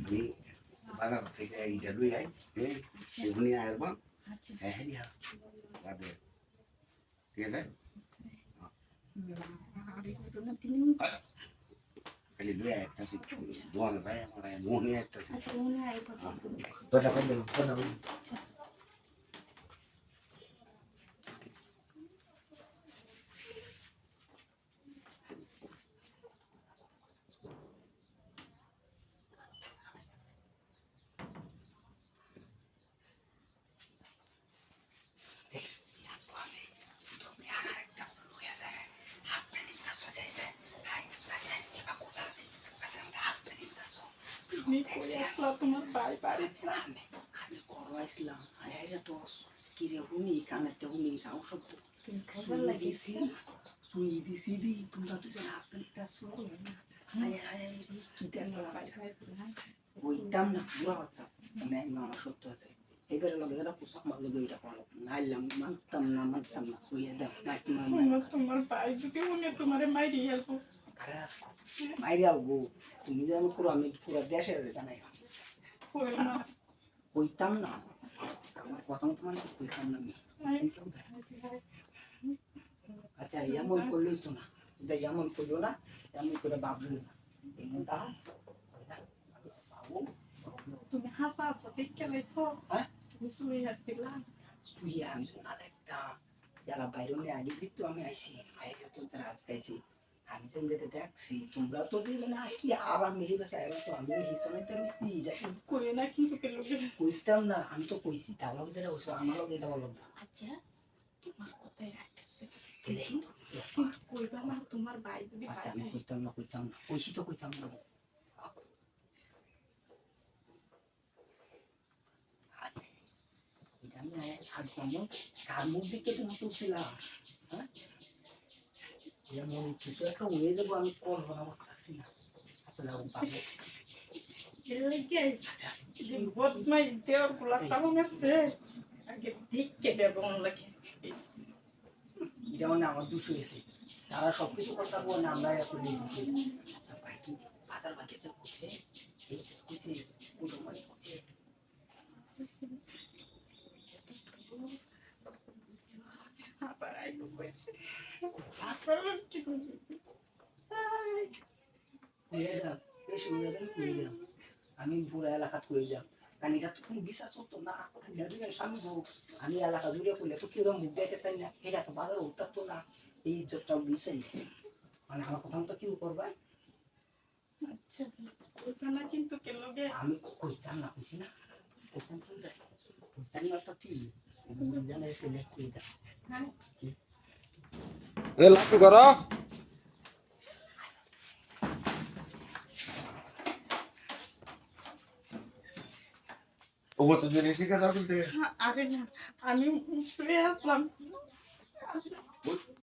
আমি বাজার থেকে এইটা লই আই সেগুনি আসবো হ্যাঁ হ্যাঁ বাদে ঠিক আছে খালি লই আসতেছি দোয়ান যায় আমার মোহনি আসতেছি তোটা করে দিলাম তোটা তোমার ভাই বাড়িতে না আমি ঘর আসলাম আরে তো কিরে হুনি কানেতে হুনি রাও শব্দ তুমি খাবার লাগিয়েছি সুই দিছি দি তোমরা দুজন আপনারটা শুরু হায় হায় রে কি দেখলাম ওইটাম না পুরো কথা মানে আমার সত্য আছে এবারে লগে এটা কুসক মাল লগে এটা করলো নাইলাম মানতাম না কইয়া দাও নাইট তোমার ভাই যদি মনে তোমারে মাইরি আসবো খারাপ মাইরে আলবো তুমি যেন পুরো আমি পুরো দেশের জানাই কইতাম না আমার প্রথম তোমার কইতাম না আমি আচ্ছা এমন করলেই তো না এমন করলো না এমন করে ভাবলো না এমন তা তুমি হাসা হাসা দেখে লাইছো তুমি শুয়ে আসছিলা শুয়ে আমি শোনা দেখতাম যারা বাইরে আগে দিত আমি আইসি আইসে তো তারা আজ খাইছি আমি যেটা দেখছি তোমরা তো দিলে না কি আরাম মেয়ে গেছে এখন তো আমি হিসাবে কই না কিন্তু কেলোকে কইতাম না আমি তো কইছি তার লগে যেটা হইছে আমার লগে এটা হলো আচ্ছা তোমার কথাই রাখতেছে কিন্তু কইবা না তোমার ভাই যদি আচ্ছা আমি কইতাম না কইছি তো কইতাম না এটা আমি আজ কোনো কার মুখ দিকে তুমি তুলছিলাম হ্যাঁ যেমন কিছু একটা হয়ে যাবো আমি কল্পনা করতেছি না আচ্ছা যাবো পাবো আচ্ছা বদমাই দেওয়ার গুলা তাও আছে আগে দেখকে বেবন লাগে এটা মানে আমার দোষ হয়েছে তারা সবকিছু কথা বলে না আমরা এখন দোষ হয়েছে আচ্ছা ভাই কি বাজার বা কেসে করছে এই কি করছে কোন সময় করছে আবার আইবো কইছে আমি পুরো এলাকা কই যাম কারণ এটা তো কোনো বিশ্বাস হতো না স্বামী হোক আমি এলাকা জুড়ে করলে তো কেউ মুখ দেখে তাই না এটা তো বাজারে উঠতো না এই ইজ্জতটা বুঝছেন মানে আমার কথা মতো কেউ করবে আচ্ছা কইবা না কিন্তু কেলোকে আমি কইতাম না কইছি না কইতাম তো কইতাম না তো ঠিক জানাই পেলে কইতাম এ লাটু করো ও তো জেনে শিখে যাও কিন্তু আরে না আমি শুয়ে আসলাম